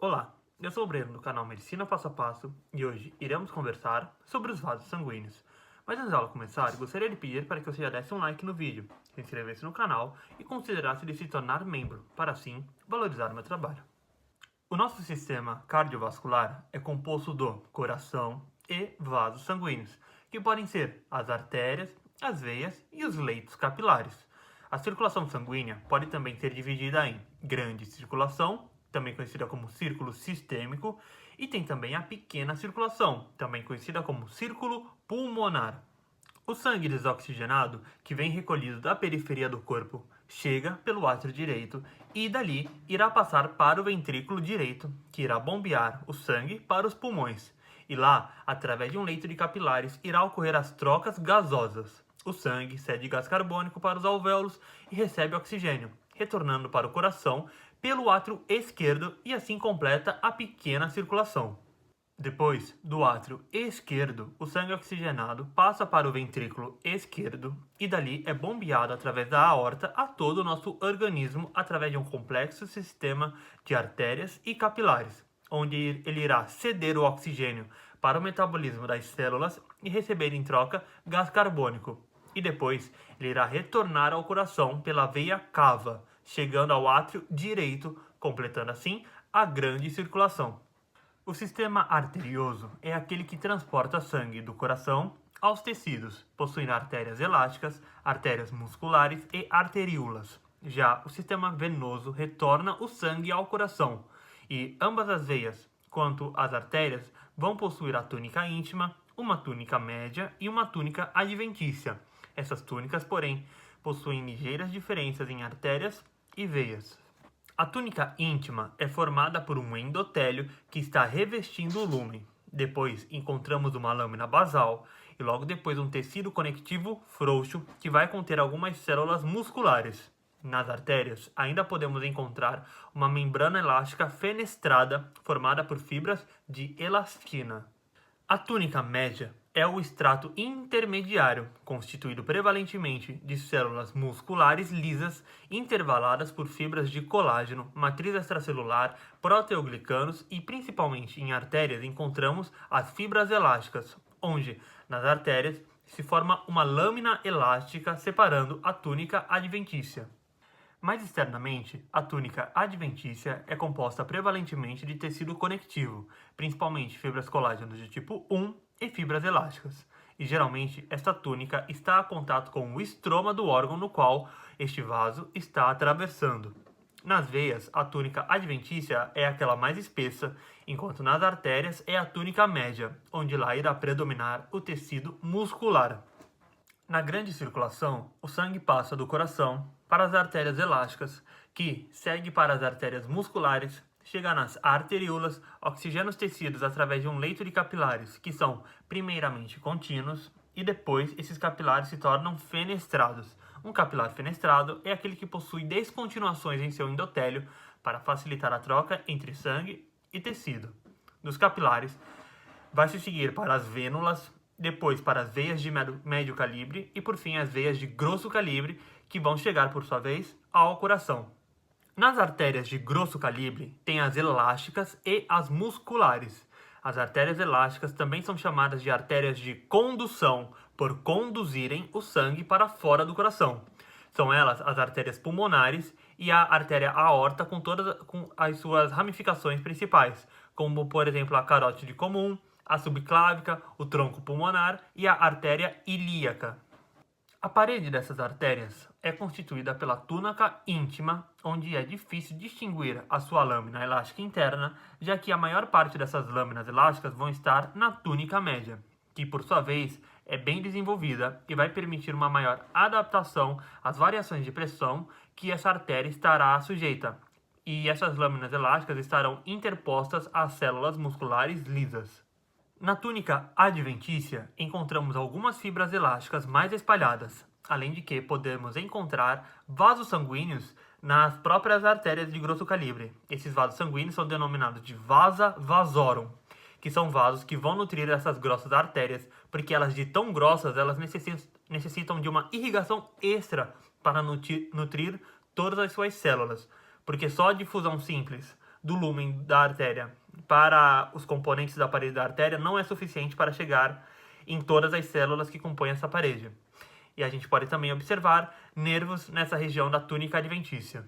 Olá, eu sou o Breno do canal Medicina Passo a Passo e hoje iremos conversar sobre os vasos sanguíneos. Mas antes da aula começar, gostaria de pedir para que você já desse um like no vídeo, se inscrevesse no canal e considerasse de se tornar membro, para assim valorizar o meu trabalho. O nosso sistema cardiovascular é composto do coração e vasos sanguíneos, que podem ser as artérias, as veias e os leitos capilares. A circulação sanguínea pode também ser dividida em grande circulação, também conhecida como círculo sistêmico, e tem também a pequena circulação, também conhecida como círculo pulmonar. O sangue desoxigenado, que vem recolhido da periferia do corpo, chega pelo átrio direito e dali irá passar para o ventrículo direito, que irá bombear o sangue para os pulmões. E lá, através de um leito de capilares, irá ocorrer as trocas gasosas. O sangue cede gás carbônico para os alvéolos e recebe oxigênio, retornando para o coração pelo átrio esquerdo e assim completa a pequena circulação. Depois do átrio esquerdo, o sangue oxigenado passa para o ventrículo esquerdo e dali é bombeado através da aorta a todo o nosso organismo através de um complexo sistema de artérias e capilares, onde ele irá ceder o oxigênio para o metabolismo das células e receber em troca gás carbônico. E depois ele irá retornar ao coração pela veia cava, chegando ao átrio direito, completando assim a grande circulação. O sistema arterioso é aquele que transporta sangue do coração aos tecidos, possuindo artérias elásticas, artérias musculares e arteríolas. Já o sistema venoso retorna o sangue ao coração, e ambas as veias, quanto as artérias, vão possuir a túnica íntima, uma túnica média e uma túnica adventícia. Essas túnicas, porém, possuem ligeiras diferenças em artérias e veias. A túnica íntima é formada por um endotélio que está revestindo o lúmen. Depois encontramos uma lâmina basal e logo depois um tecido conectivo frouxo que vai conter algumas células musculares. Nas artérias ainda podemos encontrar uma membrana elástica fenestrada formada por fibras de elastina. A túnica média é o estrato intermediário, constituído prevalentemente de células musculares lisas, intervaladas por fibras de colágeno, matriz extracelular, proteoglicanos e, principalmente em artérias, encontramos as fibras elásticas, onde, nas artérias, se forma uma lâmina elástica separando a túnica adventícia. Mais externamente, a túnica adventícia é composta prevalentemente de tecido conectivo, principalmente fibras colágenas de tipo 1 e fibras elásticas. E geralmente esta túnica está a contato com o estroma do órgão no qual este vaso está atravessando. Nas veias, a túnica adventícia é aquela mais espessa, enquanto nas artérias é a túnica média, onde lá irá predominar o tecido muscular. Na grande circulação, o sangue passa do coração para as artérias elásticas, que segue para as artérias musculares, chega nas arteríolas, oxigena os tecidos através de um leito de capilares, que são primeiramente contínuos, e depois esses capilares se tornam fenestrados. Um capilar fenestrado é aquele que possui descontinuações em seu endotélio para facilitar a troca entre sangue e tecido. Dos capilares, vai se seguir para as vênulas, depois para as veias de médio calibre e por fim as veias de grosso calibre, que vão chegar por sua vez ao coração. Nas artérias de grosso calibre tem as elásticas e as musculares. As artérias elásticas também são chamadas de artérias de condução, por conduzirem o sangue para fora do coração. São elas as artérias pulmonares e a artéria aorta com as suas ramificações principais, como por exemplo a carótide comum, a subclávica, o tronco pulmonar e a artéria ilíaca. A parede dessas artérias é constituída pela túnica íntima, onde é difícil distinguir a sua lâmina elástica interna, já que a maior parte dessas lâminas elásticas vão estar na túnica média, que por sua vez é bem desenvolvida e vai permitir uma maior adaptação às variações de pressão que essa artéria estará sujeita, e essas lâminas elásticas estarão interpostas às células musculares lisas. Na túnica adventícia, encontramos algumas fibras elásticas mais espalhadas, além de que podemos encontrar vasos sanguíneos nas próprias artérias de grosso calibre. Esses vasos sanguíneos são denominados de vasa vasorum, que são vasos que vão nutrir essas grossas artérias, porque elas de tão grossas, elas necessitam de uma irrigação extra para nutrir todas as suas células, porque só a difusão simples do lúmen da artéria para os componentes da parede da artéria não é suficiente para chegar em todas as células que compõem essa parede. E a gente pode também observar nervos nessa região da túnica adventícia.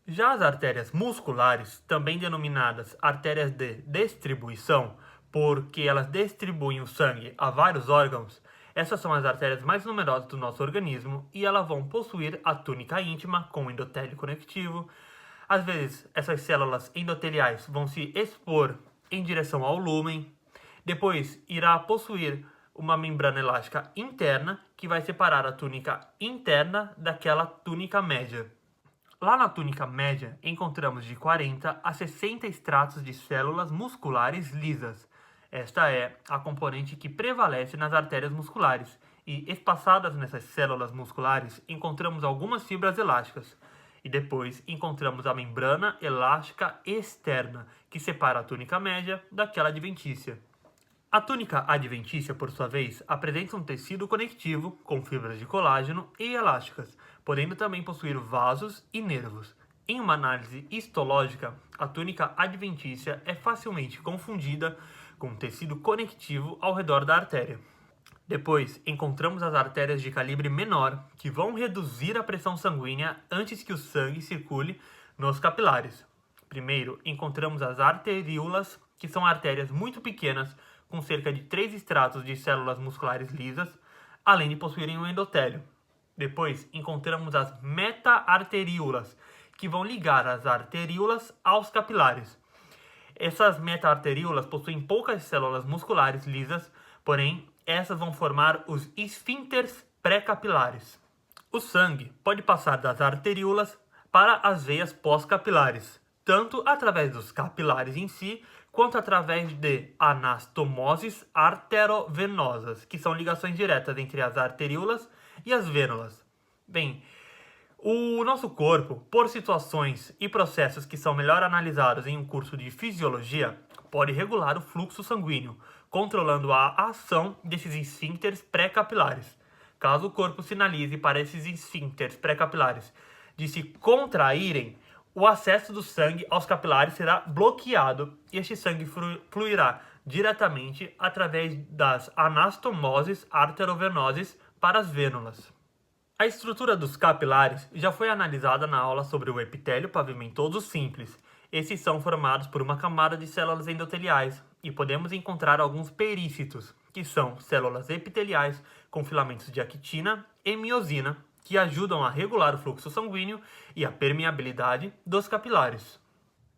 Já as artérias musculares, também denominadas artérias de distribuição, porque elas distribuem o sangue a vários órgãos, essas são as artérias mais numerosas do nosso organismo e elas vão possuir a túnica íntima com endotélio conectivo. Às vezes, essas células endoteliais vão se expor em direção ao lúmen. Depois, irá possuir uma membrana elástica interna que vai separar a túnica interna daquela túnica média. Lá na túnica média, encontramos de 40 a 60 estratos de células musculares lisas. Esta é a componente que prevalece nas artérias musculares, e espaçadas nessas células musculares encontramos algumas fibras elásticas. E depois encontramos a membrana elástica externa, que separa a túnica média daquela adventícia. A túnica adventícia, por sua vez, apresenta um tecido conectivo com fibras de colágeno e elásticas, podendo também possuir vasos e nervos. Em uma análise histológica, a túnica adventícia é facilmente confundida com um tecido conectivo ao redor da artéria. Depois, encontramos as artérias de calibre menor, que vão reduzir a pressão sanguínea antes que o sangue circule nos capilares. Primeiro, encontramos as arteríolas, que são artérias muito pequenas, com cerca de 3 estratos de células musculares lisas, além de possuírem um endotélio. Depois, encontramos as meta-arteríolas, que vão ligar as arteríolas aos capilares. Essas meta-arteríolas possuem poucas células musculares lisas, porém, essas vão formar os esfíncteres pré-capilares. O sangue pode passar das arteríolas para as veias pós-capilares, tanto através dos capilares em si, quanto através de anastomoses arterovenosas, que são ligações diretas entre as arteríolas e as vênulas. Bem, o nosso corpo, por situações e processos que são melhor analisados em um curso de fisiologia, pode regular o fluxo sanguíneo, controlando a ação desses esfíncteres pré-capilares. Caso o corpo sinalize para esses esfíncteres pré-capilares de se contraírem, o acesso do sangue aos capilares será bloqueado e este sangue fluirá diretamente através das anastomoses arterovenosas para as vênulas. A estrutura dos capilares já foi analisada na aula sobre o epitélio pavimentoso simples. Esses são formados por uma camada de células endoteliais e podemos encontrar alguns perícitos, que são células epiteliais com filamentos de actina e miosina, que ajudam a regular o fluxo sanguíneo e a permeabilidade dos capilares.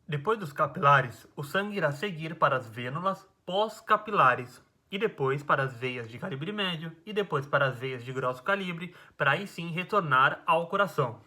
Depois dos capilares, o sangue irá seguir para as vênulas pós-capilares, e depois para as veias de calibre médio, e depois para as veias de grosso calibre, para aí sim retornar ao coração.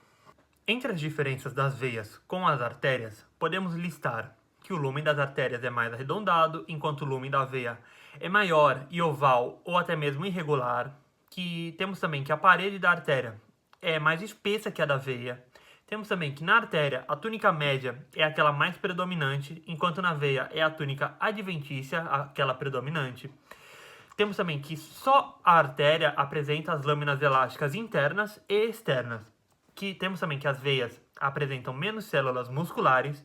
Entre as diferenças das veias com as artérias, podemos listar que o lúmen das artérias é mais arredondado, enquanto o lúmen da veia é maior e oval ou até mesmo irregular, que temos também que a parede da artéria é mais espessa que a da veia. Temos também que na artéria a túnica média é aquela mais predominante, enquanto na veia é a túnica adventícia, aquela predominante. Temos também que só a artéria apresenta as lâminas elásticas internas e externas. Que temos também que as veias apresentam menos células musculares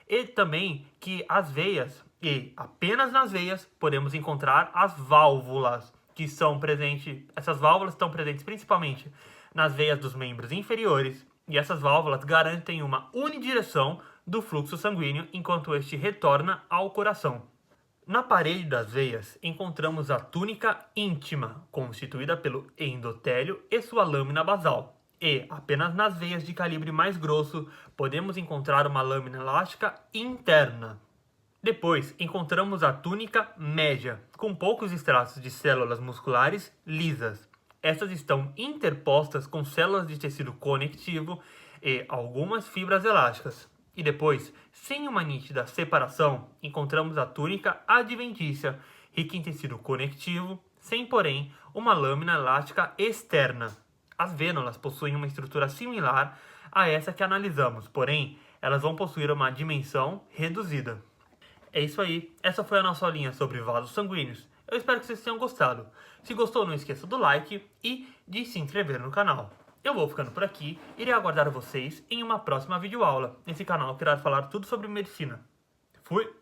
e também que as veias, e apenas nas veias, podemos encontrar as válvulas, que são presentes, essas válvulas estão presentes principalmente nas veias dos membros inferiores, e essas válvulas garantem uma unidireção do fluxo sanguíneo enquanto este retorna ao coração. Na parede das veias, encontramos a túnica íntima, constituída pelo endotélio e sua lâmina basal. E, apenas nas veias de calibre mais grosso, podemos encontrar uma lâmina elástica interna. Depois, encontramos a túnica média, com poucos estratos de células musculares lisas. Essas estão interpostas com células de tecido conectivo e algumas fibras elásticas. E depois, sem uma nítida separação, encontramos a túnica adventícia, rica em tecido conectivo, sem, porém, uma lâmina elástica externa. As vênulas possuem uma estrutura similar a essa que analisamos, porém, elas vão possuir uma dimensão reduzida. É isso aí, essa foi a nossa aulinha sobre vasos sanguíneos. Eu espero que vocês tenham gostado. Se gostou, não esqueça do like e de se inscrever no canal. Eu vou ficando por aqui e irei aguardar vocês em uma próxima videoaula. Nesse canal eu quero falar tudo sobre medicina. Fui!